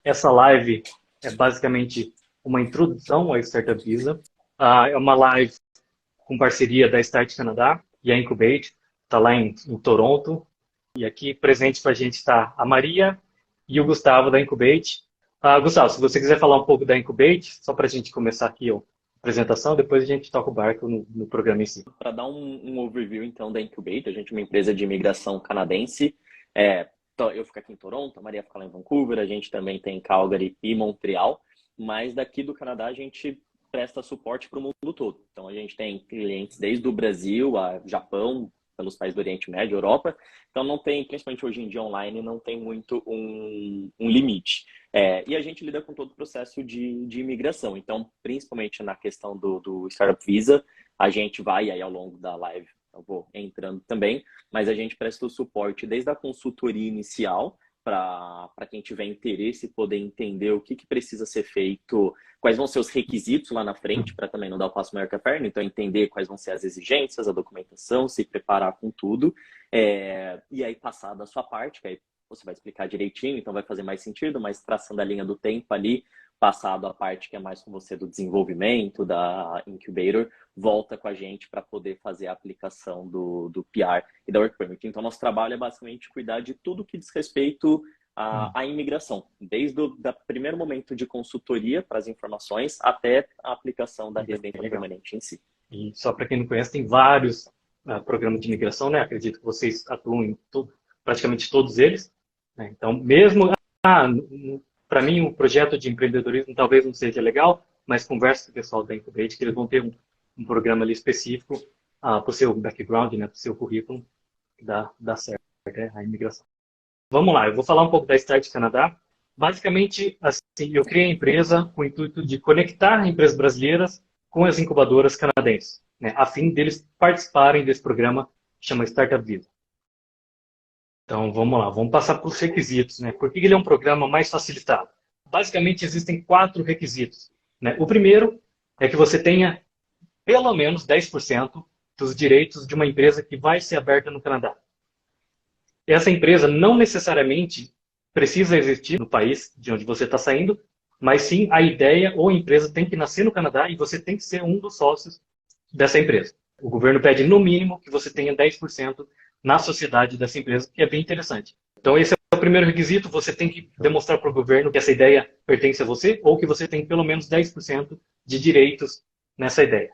Essa live é basicamente uma introdução à Startup Visa. É uma live com parceria da Start Canadá e a Incubate, está lá em Toronto. E aqui presente para a gente está a Maria e o Gustavo da Incubate. Gustavo, se você quiser falar um pouco da Incubate, só para a gente começar aqui a apresentação, depois a gente toca o barco no programa em si. Para dar um overview, então, da Incubate, a gente é uma empresa de imigração canadense. Então, eu fico aqui em Toronto, a Maria fica lá em Vancouver, a gente também tem Calgary e Montreal, mas daqui do Canadá a gente presta suporte para o mundo todo. Então, a gente tem clientes desde o Brasil a Japão, pelos países do Oriente Médio, Europa. Então, não tem, principalmente hoje em dia online, não tem muito um limite. E a gente lida com todo o processo de imigração. Então, principalmente na questão do Startup Visa, a gente vai, aí ao longo da live, eu vou entrando também, mas a gente presta o suporte desde a consultoria inicial, para quem tiver interesse poder entender o que precisa ser feito, quais vão ser os requisitos lá na frente, para também não dar o passo maior que a perna, então entender quais vão ser as exigências, a documentação, se preparar com tudo, e aí passar da sua parte, que aí você vai explicar direitinho, então vai fazer mais sentido, mas traçando a linha do tempo ali, passado a parte que é mais com você do desenvolvimento, da Incubator, volta com a gente para poder fazer a aplicação do PR e da Work Permit. Então, nosso trabalho é basicamente cuidar de tudo que diz respeito à imigração, desde o primeiro momento de consultoria para as informações até a aplicação da residência permanente em si. E só para quem não conhece, tem vários programas de imigração, né? Acredito que vocês atuam em praticamente todos eles. Né? Então, mesmo para mim, o projeto de empreendedorismo talvez não seja legal, mas conversa com o pessoal da Incubate, que eles vão ter um programa ali específico para o seu background, né, para o seu currículo, que dá certo, né, a imigração. Vamos lá, eu vou falar um pouco da Start Canadá. Basicamente, assim, eu criei a empresa com o intuito de conectar empresas brasileiras com as incubadoras canadenses, né, a fim deles participarem desse programa que chama Startup Visa. Então, vamos lá, vamos passar para os requisitos. Né? Por que ele é um programa mais facilitado? Basicamente, existem 4 requisitos. Né? O primeiro é que você tenha pelo menos 10% dos direitos de uma empresa que vai ser aberta no Canadá. Essa empresa não necessariamente precisa existir no país de onde você está saindo, mas sim a ideia ou a empresa tem que nascer no Canadá e você tem que ser um dos sócios dessa empresa. O governo pede, no mínimo, que você tenha 10% na sociedade dessa empresa, que é bem interessante. Então, esse é o primeiro requisito. Você tem que demonstrar para o governo que essa ideia pertence a você ou que você tem pelo menos 10% de direitos nessa ideia.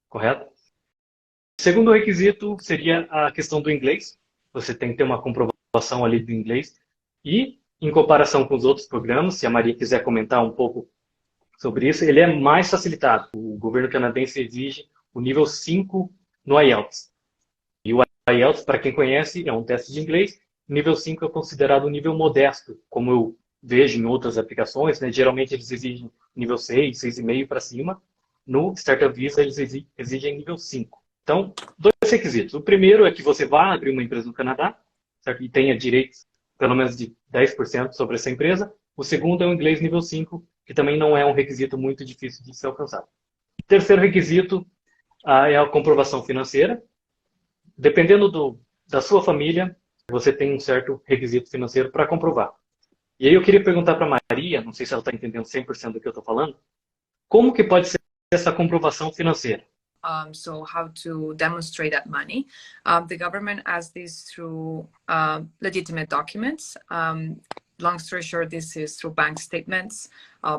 Correto? O segundo requisito seria a questão do inglês. Você tem que ter uma comprovação ali do inglês. E, em comparação com os outros programas, se a Maria quiser comentar um pouco sobre isso, ele é mais facilitado. O governo canadense exige o nível 5 no IELTS. E o IELTS, para quem conhece, é um teste de inglês. O nível 5 é considerado um nível modesto, como eu vejo em outras aplicações. Né? Geralmente eles exigem nível 6, 6,5 para cima. No Startup Visa eles exigem nível 5. Então, 2 requisitos. O primeiro é que você vá abrir uma empresa no Canadá, certo? E tenha direitos pelo menos de 10% sobre essa empresa. O segundo é o inglês nível 5, que também não é um requisito muito difícil de ser alcançado. O terceiro requisito é a comprovação financeira. Dependendo da sua família, você tem um certo requisito financeiro para comprovar. E aí eu queria perguntar para a Maria, não sei se ela está entendendo 100% do que eu estou falando, como que pode ser essa comprovação financeira? So how to demonstrate that money. The government asks this through legitimate documents. Long story short, this is through bank statements,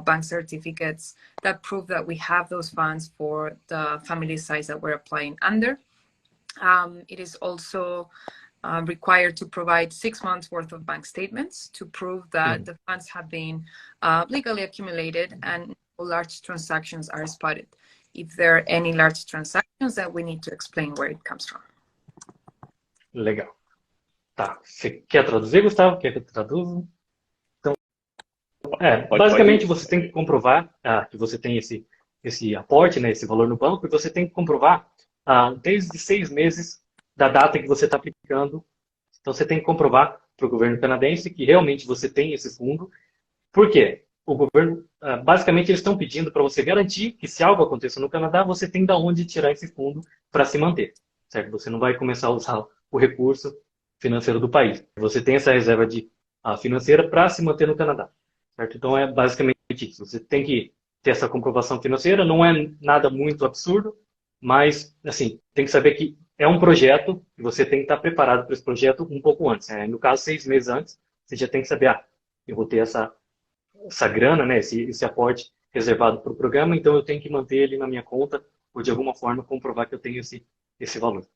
bank certificates that prove that we have those funds for the family size that we're applying under. It is also required to provide 6 months worth of bank statements to prove that the funds have been legally accumulated and no large transactions are spotted. If there are any large transactions, that we need to explain where it comes from. Legal. Tá. Você quer traduzir, Gustavo? Quer que eu traduza? Então, basicamente você tem que comprovar que você tem esse aporte, né, esse valor no banco, e você tem que comprovar desde 6 meses da data que você está aplicando. Então você tem que comprovar para o governo canadense que realmente você tem esse fundo. Por quê? O governo, basicamente, eles estão pedindo para você garantir que se algo aconteça no Canadá, você tem de onde tirar esse fundo para se manter, certo? Você não vai começar a usar o recurso financeiro do país. Você tem essa reserva financeira para se manter no Canadá. certo? Então é basicamente isso. Você tem que ter essa comprovação financeira, não é nada muito absurdo, mas assim, tem que saber que é um projeto e você tem que estar preparado para esse projeto um pouco antes, né? No caso, 6 meses antes, você já tem que saber, eu vou ter essa grana, né, esse aporte reservado para o programa, então eu tenho que manter ele na minha conta ou de alguma forma comprovar que eu tenho esse valor.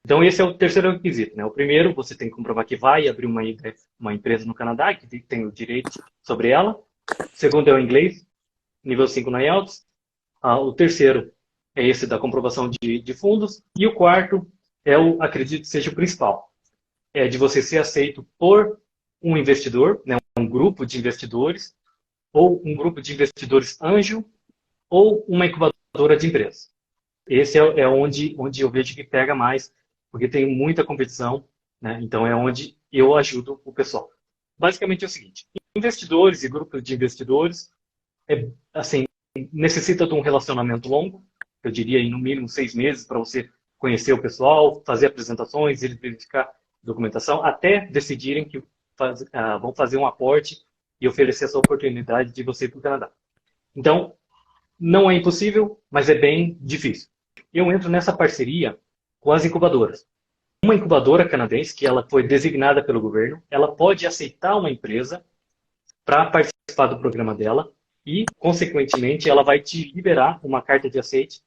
Então esse é o terceiro requisito, né? O primeiro, você tem que comprovar que vai abrir uma empresa no Canadá, que tem o direito sobre ela. O segundo é o inglês, nível 5 na IELTS. O terceiro é esse da comprovação de fundos. E o quarto acredito que seja o principal, é de você ser aceito por um investidor, né, um grupo de investidores, ou um grupo de investidores anjo, ou uma incubadora de empresas. Esse é onde eu vejo que pega mais, porque tem muita competição, né? Então é onde eu ajudo o pessoal. Basicamente é o seguinte: investidores e grupos de investidores, assim, necessita de um relacionamento longo, eu diria em no mínimo 6 meses para você conhecer o pessoal, fazer apresentações, eles verificar documentação, até decidirem que vão fazer um aporte e oferecer essa oportunidade de você ir para o Canadá. Então, não é impossível, mas é bem difícil. Eu entro nessa parceria com as incubadoras. Uma incubadora canadense, que ela foi designada pelo governo, ela pode aceitar uma empresa para participar do programa dela e, consequentemente, ela vai te liberar uma carta de aceite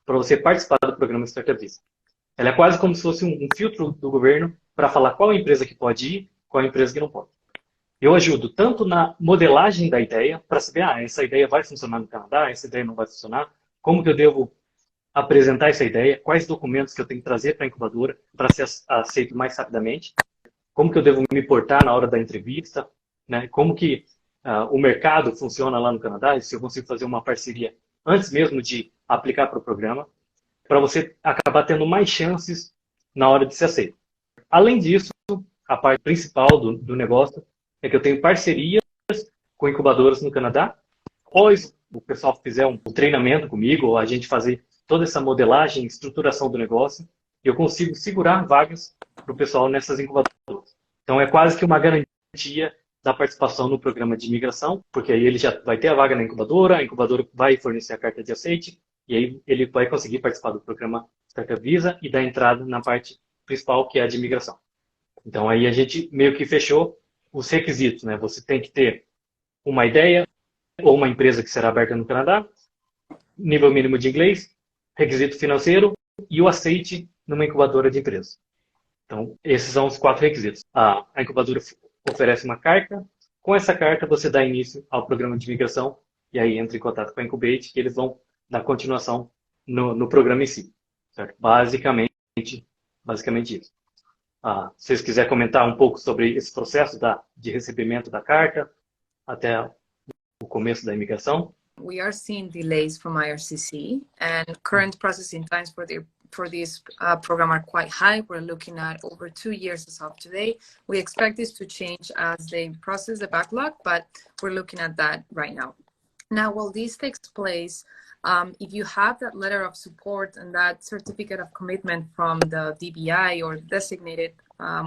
para você participar do programa Startup Visa. Ela é quase como se fosse um filtro do governo para falar qual empresa que pode ir, qual empresa que não pode. Eu ajudo tanto na modelagem da ideia, para saber, essa ideia vai funcionar no Canadá, essa ideia não vai funcionar, como que eu devo apresentar essa ideia, quais documentos que eu tenho que trazer para a incubadora para ser aceito mais rapidamente, como que eu devo me portar na hora da entrevista, né? Como que o mercado funciona lá no Canadá, se eu consigo fazer uma parceria antes mesmo de aplicar para o programa, para você acabar tendo mais chances na hora de ser aceito. Além disso, a parte principal do negócio é que eu tenho parcerias com incubadoras no Canadá. Após o pessoal fizer um treinamento comigo, ou a gente fazer toda essa modelagem, estruturação do negócio, eu consigo segurar vagas para o pessoal nessas incubadoras. Então é quase que uma garantia da participação no programa de imigração, porque aí ele já vai ter a vaga na incubadora, a incubadora vai fornecer a carta de aceite, e aí ele vai conseguir participar do programa Startup Visa e dar entrada na parte principal, que é a de imigração. Então aí a gente meio que fechou os requisitos, né? Você tem que ter uma ideia ou uma empresa que será aberta no Canadá, nível mínimo de inglês, requisito financeiro e o aceite numa incubadora de empresas. Então, esses são os 4 requisitos. A incubadora oferece uma carta, com essa carta você dá início ao programa de migração e aí entra em contato com a Incubate, que eles vão dar continuação no programa em si. Certo? Basicamente isso. Se vocês quiserem comentar um pouco sobre esse processo de recebimento da carta até o começo da imigração. We are seeing delays from IRCC, and current processing times for this program are quite high. We're looking at over 2 years as of today. We expect this to change as they process the backlog, but we're looking at that right now. Now, while this takes place, if you have that letter of support and that certificate of commitment from the DBI or designated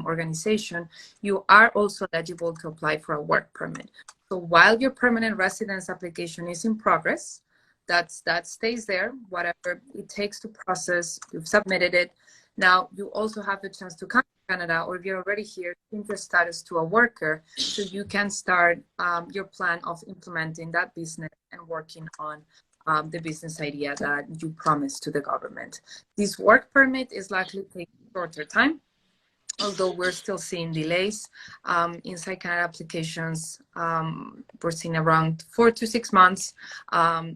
organization, you are also eligible to apply for a work permit. So while your permanent residence application is in progress, that stays there, whatever it takes to process, you've submitted it. Now you also have the chance to come to Canada, or if you're already here, change your status to a worker, so you can start your plan of implementing that business and working on the business idea that you promised to the government. This work permit is likely to take shorter time, although we're still seeing delays. Inside Canada applications, we're seeing around 4 to 6 months,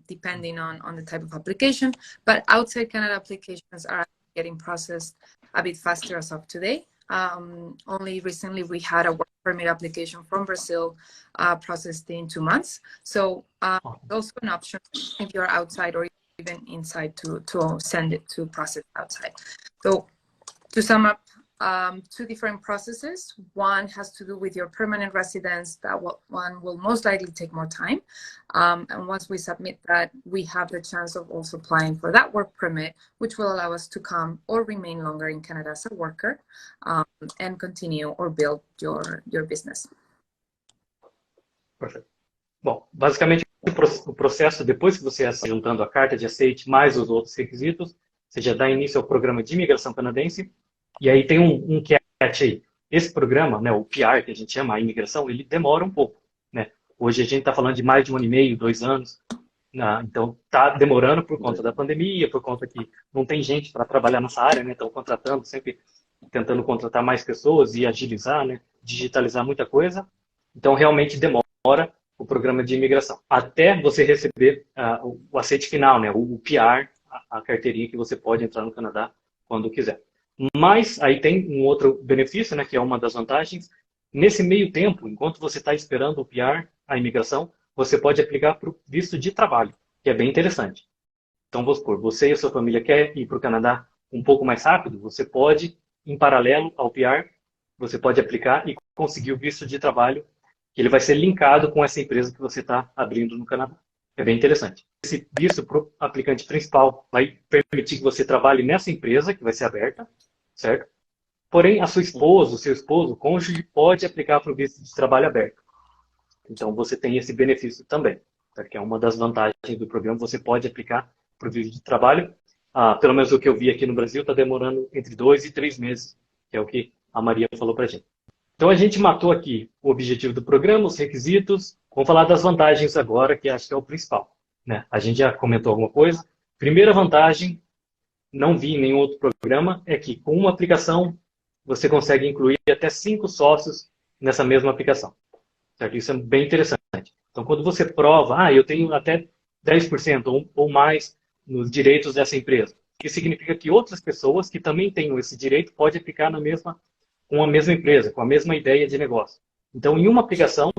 depending on the type of application. But outside Canada applications are getting processed a bit faster as of today. Only recently we had a work permit application from Brazil processed in 2 months. So also an option if you're outside or even inside to send it to process outside. So to sum up, 2 different processes. One has to do with your permanent residence. That one will most likely take more time. And once we submit that, we have the chance of also applying for that work permit, which will allow us to come or remain longer in Canada as a worker and continue or build your business. Perfect. Bom, basicamente o processo, depois que você está juntando a carta de aceite mais os outros requisitos, você já dá início ao programa de imigração canadense, e aí tem um catch aí. Esse programa, né, o PR, que a gente chama, a imigração, ele demora um pouco, né? Hoje a gente está falando de mais de 1 ano e meio, 2 anos, então está demorando por conta da pandemia, por conta que não tem gente para trabalhar nessa área, né? Estão contratando, sempre tentando contratar mais pessoas e agilizar, né? Digitalizar muita coisa. Então realmente demora o programa de imigração, até você receber o aceite final, né? O PR, a carteirinha que você pode entrar no Canadá quando quiser. Mas aí tem um outro benefício, né? Que é uma das vantagens. Nesse meio tempo, enquanto você está esperando o PR, a imigração, você pode aplicar para o visto de trabalho, que é bem interessante. Então, vamos supor, você e a sua família quer ir para o Canadá um pouco mais rápido, você pode, em paralelo ao PR, você pode aplicar e conseguir o visto de trabalho, que ele vai ser linkado com essa empresa que você está abrindo no Canadá. É bem interessante. Esse visto para o aplicante principal vai permitir que você trabalhe nessa empresa que vai ser aberta, certo? Porém, a sua esposa, o seu esposo, o cônjuge, pode aplicar para o visto de trabalho aberto. Então, você tem esse benefício também, tá? Que é uma das vantagens do programa. Você pode aplicar para o visto de trabalho. Pelo menos o que eu vi aqui no Brasil está demorando entre 2 e 3 meses, que é o que a Maria falou para a gente. Então, a gente matou aqui o objetivo do programa, os requisitos. Vamos falar das vantagens agora, que acho que é o principal, né? A gente já comentou alguma coisa. Primeira vantagem, não vi em nenhum outro programa, é que com uma aplicação você consegue incluir até 5 sócios nessa mesma aplicação. Certo? Isso é bem interessante. Então, quando você prova, eu tenho até 10% ou mais nos direitos dessa empresa, isso significa que outras pessoas que também tenham esse direito podem aplicar com a mesma empresa, com a mesma ideia de negócio. Então, em uma aplicação,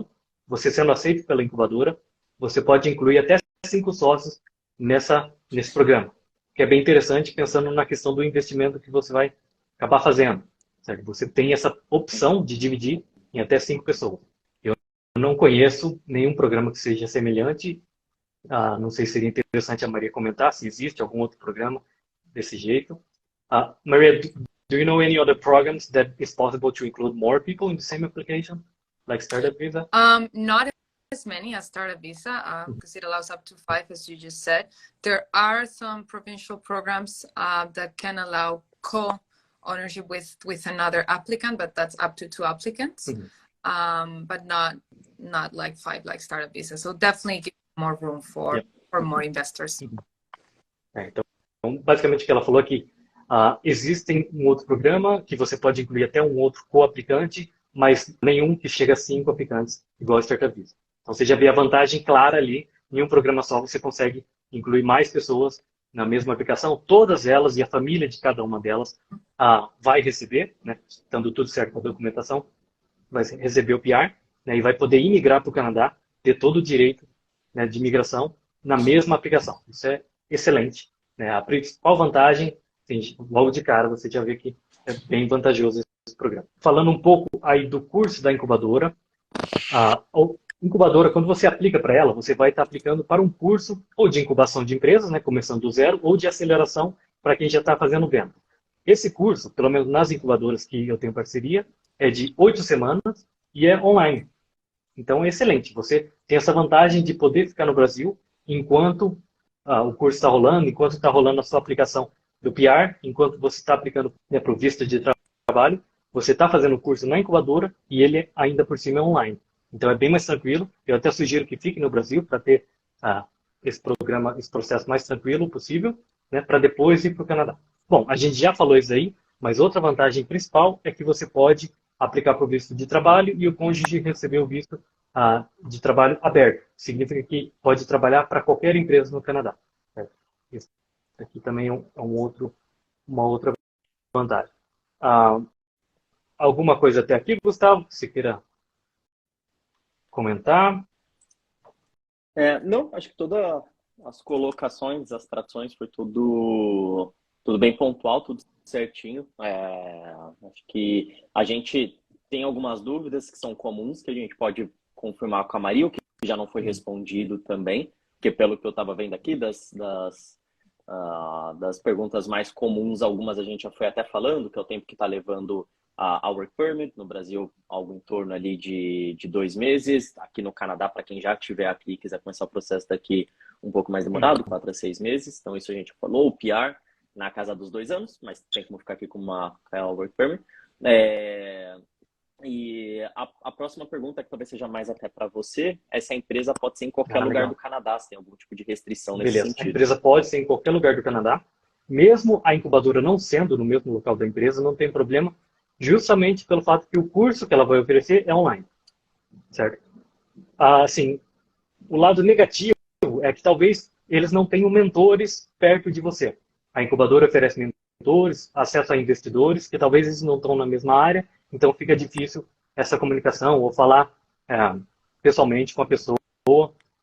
você sendo aceito pela incubadora, você pode incluir até 5 sócios nesse programa, que é bem interessante pensando na questão do investimento que você vai acabar fazendo. Certo? Você tem essa opção de dividir em até 5 pessoas. Eu não conheço nenhum programa que seja semelhante. Não sei se seria interessante a Maria comentar se existe algum outro programa desse jeito. Maria, do you know any other programs that is possible to include more people in the same application, like Startup Visa? Not as many as Startup Visa, because it allows up to 5, as you just said. There are some provincial programs that can allow co-ownership with another applicant, but that's up to 2 applicants. But not like 5 like Startup Visa. So definitely give more room for more investors. Então, basicamente o que ela falou aqui, existem um outro programa que você pode incluir até um outro co-aplicante, mas nenhum que chega a 5 aplicantes, igual a Startup Visa. Então você já vê a vantagem clara ali, em um programa só você consegue incluir mais pessoas na mesma aplicação, todas elas e a família de cada uma delas vai receber, né, estando tudo certo com a documentação, vai receber o PR, né, e vai poder imigrar para o Canadá, ter todo o direito, né, de imigração na mesma aplicação. Isso é excelente, né? A principal vantagem, logo de cara, você já vê que é bem vantajoso esse programa. Falando um pouco aí do curso da incubadora, a incubadora, quando você aplica para ela, você vai estar aplicando para um curso ou de incubação de empresas, né, começando do zero, ou de aceleração para quem já está fazendo venda. Esse curso, pelo menos nas incubadoras que eu tenho parceria, é de 8 semanas e é online. Então é excelente. Você tem essa vantagem de poder ficar no Brasil enquanto o curso está rolando, enquanto está rolando a sua aplicação do PR, enquanto você está aplicando, né, para o visto de trabalho, você está fazendo o curso na incubadora e ele ainda por cima é online. Então é bem mais tranquilo. Eu até sugiro que fique no Brasil para ter esse programa, esse processo mais tranquilo possível, né, para depois ir para o Canadá. Bom, a gente já falou isso aí, mas outra vantagem principal é que você pode aplicar para o visto de trabalho e o cônjuge receber o visto de trabalho aberto. Significa que pode trabalhar para qualquer empresa no Canadá. Certo? Isso aqui também é uma outra vantagem. Alguma coisa até aqui, Gustavo, que você queira comentar? Não, acho que todas as colocações, as traduções, foi tudo bem pontual, tudo certinho. Acho que a gente tem algumas dúvidas que são comuns, que a gente pode confirmar com a Maria, o que já não foi respondido também, porque pelo que eu estava vendo aqui, das perguntas mais comuns, algumas a gente já foi até falando, que é o tempo que está levando a Work Permit, no Brasil algo em torno ali de 2 meses, aqui no Canadá, para quem já tiver aqui e quiser começar o processo daqui um pouco mais demorado, 4 a 6 meses, então isso a gente falou, o PR na casa dos 2 anos, mas tem como ficar aqui com uma Work Permit. E a próxima pergunta, que talvez seja mais até para você, é se a empresa pode ser em qualquer lugar legal. do Canadá, se tem algum tipo de restrição nesse Beleza. sentido. A empresa pode ser em qualquer lugar do Canadá, mesmo a incubadora não sendo no mesmo local da empresa, não tem problema, justamente pelo fato que o curso que ela vai oferecer é online, certo? Assim, o lado negativo é que talvez eles não tenham mentores perto de você. A incubadora oferece mentores, acesso a investidores, que talvez eles não estão na mesma área, então fica difícil essa comunicação ou falar pessoalmente com a pessoa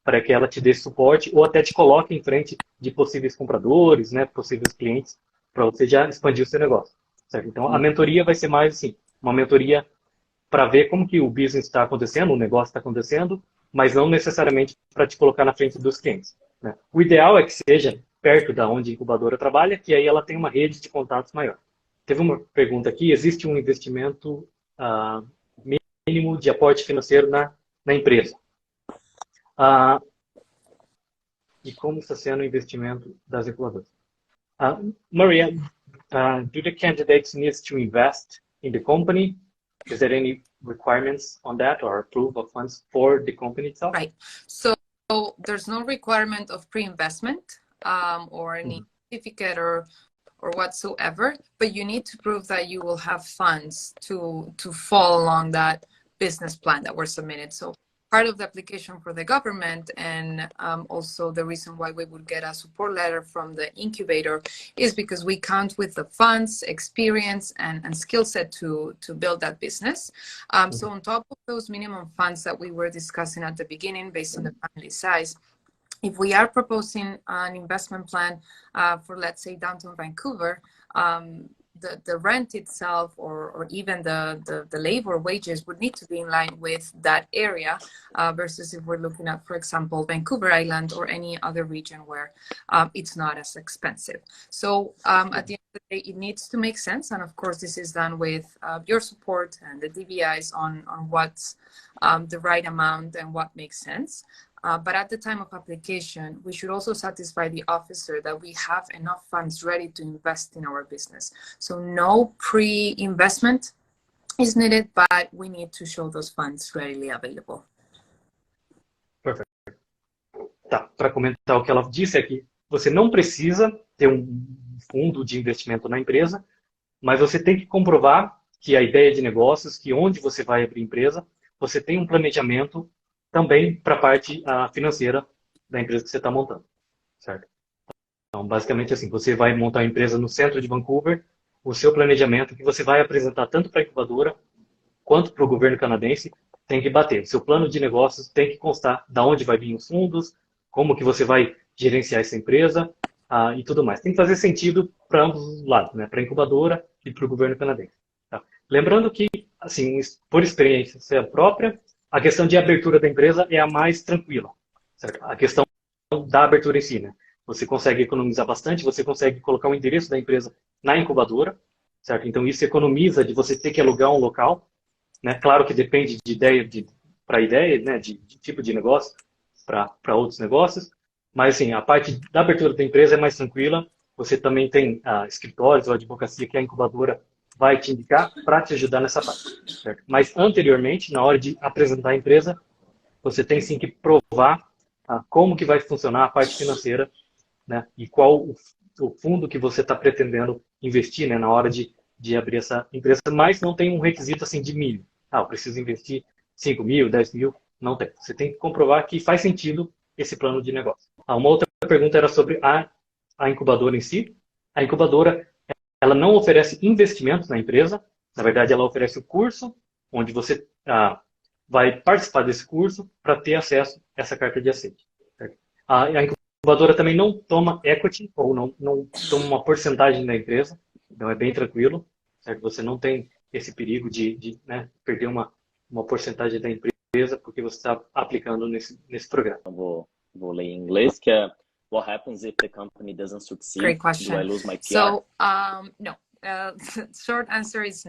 para que ela te dê suporte ou até te coloque em frente de possíveis compradores, né, possíveis clientes, para você já expandir o seu negócio. Certo? Então, a mentoria vai ser mais assim, uma mentoria para ver como que o business está acontecendo, o negócio está acontecendo, mas não necessariamente para te colocar na frente dos clientes. Né? O ideal é que seja perto da onde a incubadora trabalha, que aí ela tem uma rede de contatos maior. Teve uma pergunta aqui, existe um investimento mínimo de aporte financeiro na empresa? E como está sendo o investimento das incubadoras? Maria, do the candidates need to invest in the company? Is there any requirements on that or approve of funds for the company itself? Right. So there's no requirement of pre-investment or any certificate or whatsoever, but you need to prove that you will have funds to fall along that business plan that were submitted. So part of the application for the government and also the reason why we would get a support letter from the incubator is because we count with the funds, experience, and skill set to build that business. So on top of those minimum funds that we were discussing at the beginning based on the family size, if we are proposing an investment plan for, let's say, downtown Vancouver, the rent itself or even the labor wages would need to be in line with that area versus if we're looking at, for example, Vancouver Island or any other region where it's not as expensive. So at the end of the day, it needs to make sense. And of course, this is done with your support and the DVIs on what's the right amount and what makes sense. But at the time of application, we should also satisfy the officer that we have enough funds ready to invest in our business. So no pre-investment is needed, but we need to show those funds readily available. Perfeito. Tá, para comentar o que ela disse é que você não precisa ter um fundo de investimento na empresa, mas você tem que comprovar que a ideia de negócios, que onde você vai abrir empresa, você tem um planejamento também para a parte financeira da empresa que você está montando, certo? Então, basicamente assim, você vai montar a empresa no centro de Vancouver, o seu planejamento que você vai apresentar tanto para a incubadora quanto para o governo canadense tem que bater. Seu plano de negócios tem que constar de onde vai vir os fundos, como que você vai gerenciar essa empresa e tudo mais. Tem que fazer sentido para ambos os lados, né? Para a incubadora e para o governo canadense. Tá? Lembrando que, assim, por experiência própria, a questão de abertura da empresa é a mais tranquila, certo? A questão da abertura em si, né? Você consegue economizar bastante, você consegue colocar o endereço da empresa na incubadora, certo? Então isso economiza de você ter que alugar um local, né? Claro que depende de ideia para ideia, né? De tipo de negócio para outros negócios, mas assim, a parte da abertura da empresa é mais tranquila. Você também tem escritórios ou advocacia que a incubadora vai te indicar para te ajudar nessa parte, certo? Mas anteriormente, na hora de apresentar a empresa, você tem sim que provar como que vai funcionar a parte financeira, né? E qual o fundo que você está pretendendo investir, né? Na hora de abrir essa empresa, mas não tem um requisito assim de mínimo. Eu preciso investir 5 mil, 10 mil, não tem. Você tem que comprovar que faz sentido esse plano de negócio. Uma outra pergunta era sobre a incubadora em si. A incubadora ela não oferece investimentos na empresa, na verdade ela oferece o curso, onde você vai participar desse curso para ter acesso a essa carta de aceite. Certo? A incubadora também não toma equity, ou não toma uma porcentagem da empresa, então é bem tranquilo, certo? Você não tem esse perigo de perder uma porcentagem da empresa porque você está aplicando nesse programa. Vou ler em inglês, que é what happens if the company doesn't succeed? Great question. Do I lose my PR? So, no. Short answer is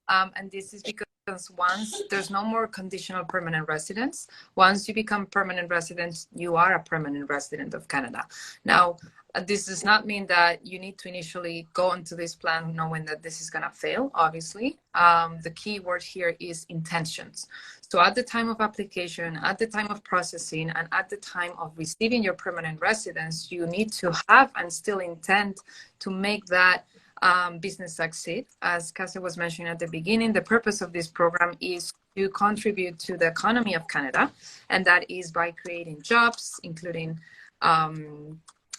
And this is because once there's no more conditional permanent residence, once you become permanent resident, you are a permanent resident of Canada. Now, this does not mean that you need to initially go into this plan knowing that this is going to fail, obviously. The key word here is intentions. So at the time of application, at the time of processing, and at the time of receiving your permanent residence, you need to have and still intend to make that business succeed. As Cassie was mentioning at the beginning, the purpose of this program is to contribute to the economy of Canada, and that is by creating jobs, including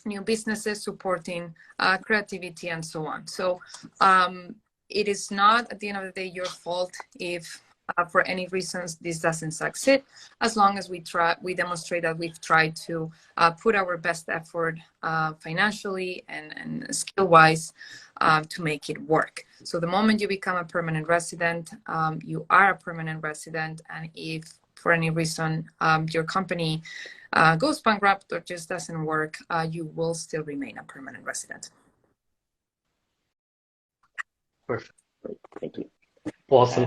new businesses, supporting creativity, and so on. So it is not, at the end of the day, your fault if for any reasons this doesn't succeed, as long as we demonstrate that we've tried to put our best effort financially and skill-wise to make it work. So the moment you become a permanent resident, you are a permanent resident, and if for any reason your company goes bankrupt or just doesn't work, you will still remain a permanent resident. Perfeito. Thank you. Posso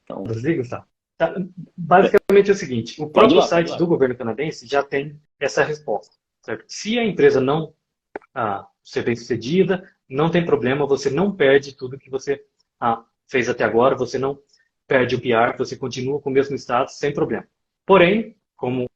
traduzir, Gustavo? Tá, basicamente é o seguinte, o próprio site do governo canadense já tem essa resposta, certo? Se a empresa não ser bem-sucedida, não tem problema, você não perde tudo que você fez até agora, você não perde o PR, você continua com o mesmo status sem problema. Porém, como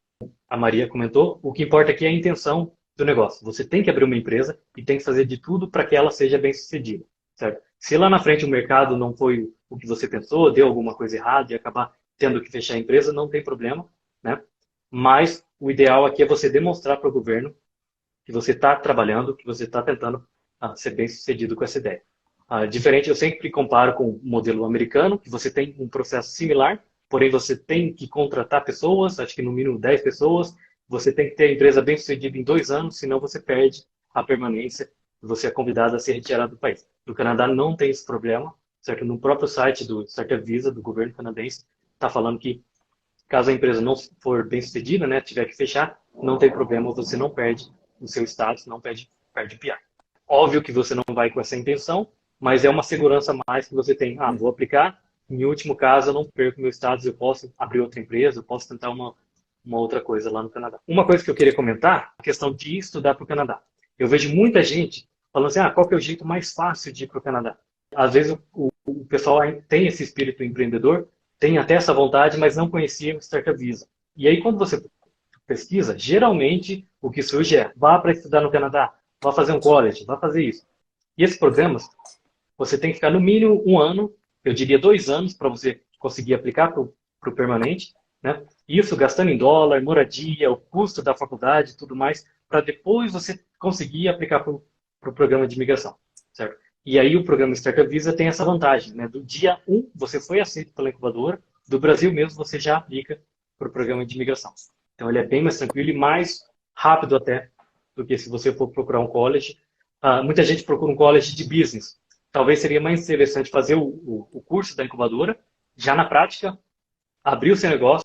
a Maria comentou, o que importa aqui é a intenção do negócio. Você tem que abrir uma empresa e tem que fazer de tudo para que ela seja bem-sucedida, certo? Se lá na frente o mercado não foi o que você pensou, deu alguma coisa errada e acabar tendo que fechar a empresa, não tem problema, né? Mas o ideal aqui é você demonstrar para o governo que você está trabalhando, que você está tentando ser bem-sucedido com essa ideia. Diferente, eu sempre comparo com o modelo americano, que você tem um processo similar, porém você tem que contratar pessoas, acho que no mínimo 10 pessoas, você tem que ter a empresa bem-sucedida em 2 anos, senão você perde a permanência e você é convidado a ser retirado do país. No Canadá não tem esse problema, certo? No próprio site do Startup Visa, do governo canadense, está falando que caso a empresa não for bem-sucedida, né, tiver que fechar, não tem problema, você não perde o seu status, não perde PR. Óbvio que você não vai com essa intenção, mas é uma segurança a mais que você tem. Vou aplicar, em último caso eu não perco meu status, eu posso abrir outra empresa, eu posso tentar uma outra coisa lá no Canadá. Uma coisa que eu queria comentar, a questão de estudar para o Canadá. Eu vejo muita gente falando assim, qual que é o jeito mais fácil de ir para o Canadá? Às vezes o pessoal tem esse espírito empreendedor, tem até essa vontade, mas não conhecia o Startup Visa. E aí quando você pesquisa, geralmente o que surge é, vá para estudar no Canadá, vá fazer um college, vá fazer isso. E esses programas, você tem que ficar no mínimo 1 ano, eu diria 2 anos, para você conseguir aplicar para o permanente, né? Isso gastando em dólar, moradia, o custo da faculdade e tudo mais, para depois você conseguir aplicar para o programa de imigração, certo? E aí o programa Startup Visa tem essa vantagem, né? Do dia 1, você foi aceito pela incubadora, do Brasil mesmo você já aplica para o programa de imigração. Então ele é bem mais tranquilo e mais rápido até do que se você for procurar um college. Muita gente procura um college de business. Talvez seria mais interessante fazer o curso da incubadora, já na prática, abrir o seu negócio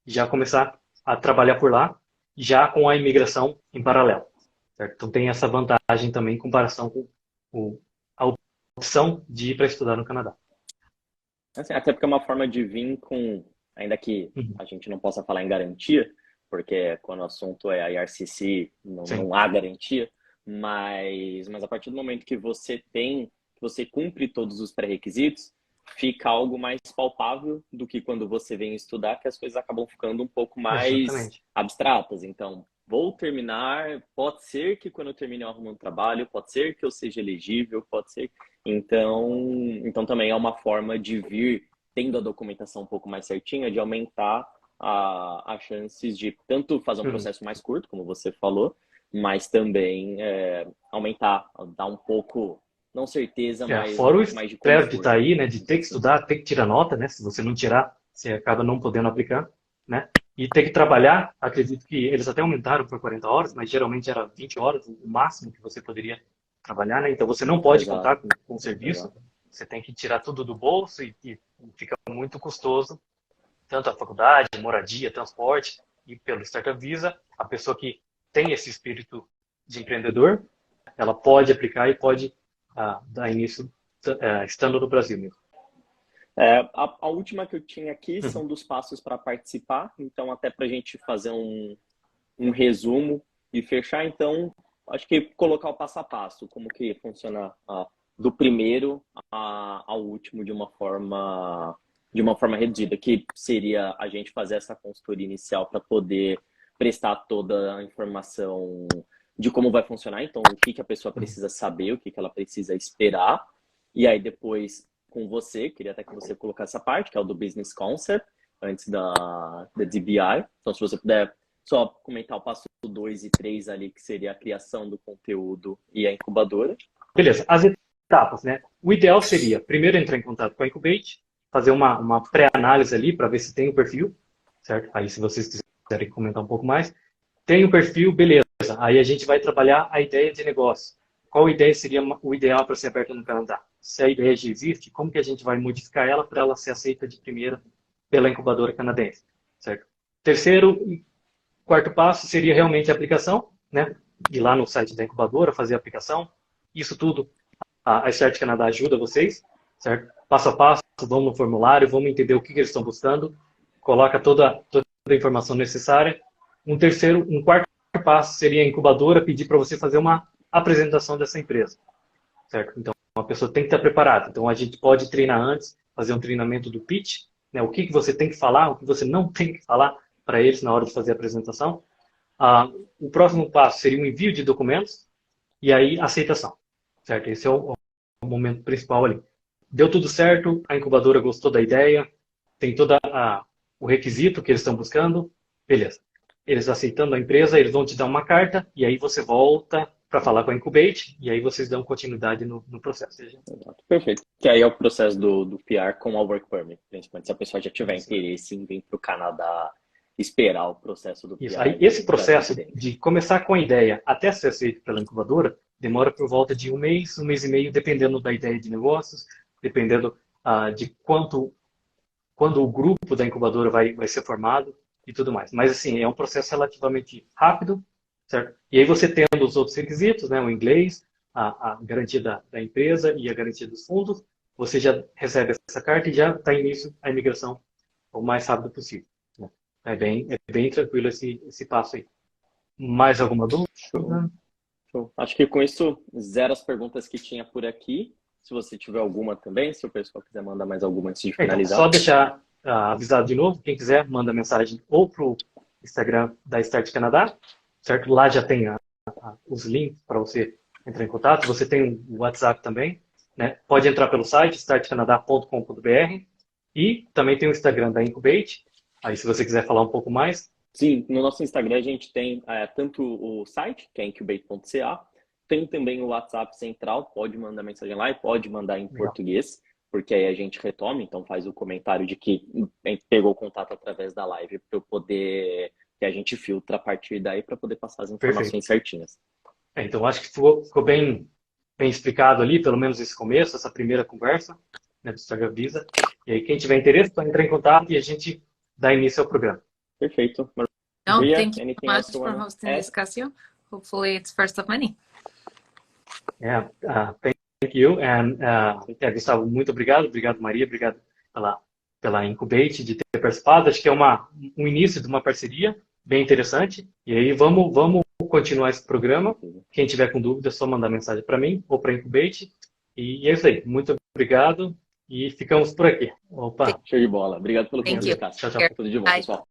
e já começar a trabalhar por lá, já com a imigração em paralelo. Certo? Então tem essa vantagem também em comparação com a opção de ir para estudar no Canadá. Assim, até porque é uma forma de vir com, ainda que a gente não possa falar em garantia, porque quando o assunto é a IRCC, não há garantia, mas a partir do momento que você cumpre todos os pré-requisitos, fica algo mais palpável do que quando você vem estudar, que as coisas acabam ficando um pouco mais abstratas. Então, vou terminar, pode ser que quando eu termine eu arrume um trabalho, pode ser que eu seja elegível, pode ser... Então também é uma forma de vir, tendo a documentação um pouco mais certinha, de aumentar as chances de tanto fazer um processo mais curto, como você falou, mas também aumentar, dar um pouco, não certeza, mas fora o mais de estresse de estar aí, né, de ter que estudar, ter que tirar nota, né, se você não tirar, você acaba não podendo aplicar, né, e ter que trabalhar, acredito que eles até aumentaram por 40 horas, mas geralmente era 20 horas, o máximo que você poderia trabalhar, né, então você não pode contar com o serviço, você tem que tirar tudo do bolso e fica muito custoso, tanto a faculdade, moradia, transporte, e pelo Startup Visa, a pessoa que tem esse espírito de empreendedor, ela pode aplicar e pode dar início estando no Brasil mesmo. A última que eu tinha aqui são dos passos para participar, então até para a gente fazer um resumo e fechar, então acho que colocar o passo a passo, como que funciona do primeiro ao último de uma forma reduzida, que seria a gente fazer essa consultoria inicial para poder prestar toda a informação de como vai funcionar, então o que a pessoa precisa saber, o que ela precisa esperar, e aí depois com você, queria até que você colocasse essa parte, que é o do Business Concept, antes da DBI. Então, se você puder só comentar o passo 2 e 3 ali, que seria a criação do conteúdo e a incubadora. Beleza, as etapas, né? O ideal seria, primeiro, entrar em contato com a Incubate, fazer uma pré-análise ali para ver se tem o perfil, certo? Aí, se vocês quiserem comentar um pouco mais. Tem o perfil, beleza. Aí a gente vai trabalhar a ideia de negócio. Qual ideia seria o ideal para ser aberta no Canadá? Se a ideia já existe, como que a gente vai modificar ela para ela ser aceita de primeira pela incubadora canadense, certo? Terceiro e quarto passo seria realmente a aplicação, né? Ir lá no site da incubadora, fazer a aplicação. Isso tudo, a Start Canadá ajuda vocês, certo? Passo a passo, vamos no formulário, vamos entender o que eles estão buscando, coloca toda a informação necessária. Um quarto passo seria a incubadora pedir para você fazer uma apresentação dessa empresa, certo? Então, a pessoa tem que estar preparada. Então, a gente pode treinar antes, fazer um treinamento do pitch, né? O que você tem que falar, o que você não tem que falar para eles na hora de fazer a apresentação. O próximo passo seria o envio de documentos e aí a aceitação, certo? Esse é o momento principal ali. Deu tudo certo, a incubadora gostou da ideia, tem todo o requisito que eles estão buscando, beleza. Eles aceitando a empresa, eles vão te dar uma carta e aí você volta para falar com a Incubate e aí vocês dão continuidade no processo. Exato. Perfeito. Que aí é o processo do PR com a Work Permit, principalmente se a pessoa já tiver interesse em vir para o Canadá, esperar o processo do PR. Isso. Aí, esse processo de começar com a ideia até ser aceito pela incubadora demora por volta de um mês e meio, dependendo da ideia de negócios, dependendo de quando o grupo da incubadora vai ser formado e tudo mais. Mas, assim, é um processo relativamente rápido, certo? E aí você tendo os outros requisitos, né, o inglês, a garantia da empresa e a garantia dos fundos, você já recebe essa carta e já está início a imigração o mais rápido possível. Né? É bem tranquilo esse passo aí. Mais alguma dúvida? Show. Acho que com isso, zero as perguntas que tinha por aqui. Se você tiver alguma também, se o pessoal quiser mandar mais alguma antes de finalizar. Então, só deixar avisado de novo, quem quiser, manda mensagem ou para o Instagram da Start Canadá, certo? Lá já tem os links para você entrar em contato. Você tem o WhatsApp também, né? Pode entrar pelo site, startcanadá.com.br, e também tem o Instagram da Incubate. Aí, se você quiser falar um pouco mais. Sim, no nosso Instagram a gente tem tanto o site, que é incubate.ca, tem também o WhatsApp central, pode mandar mensagem lá e pode mandar em português, porque aí a gente retoma, então faz o comentário de que pegou o contato através da live para eu poder, que a gente filtra a partir daí para poder passar as informações certinhas. Então acho que ficou bem explicado ali, pelo menos esse começo, essa primeira conversa, né, do Instagram Visa. E aí quem tiver interesse pode entrar em contato e a gente dá início ao programa. Perfeito. No, thank you so much for hosting this, Cássio. Hopefully it's first of many. Yeah, thank you. And, Gustavo, muito obrigado. Obrigado, Maria. Obrigado pela Incubate, de ter participado. Acho que é um início de uma parceria bem interessante. E aí vamos continuar esse programa. Quem tiver com dúvida, é só mandar mensagem para mim ou para a Incubate. E é isso aí. Muito obrigado. E ficamos por aqui. Opa. Show de bola. Obrigado pelo convite, Cássio. Tchau, tchau. Tudo de bom, pessoal.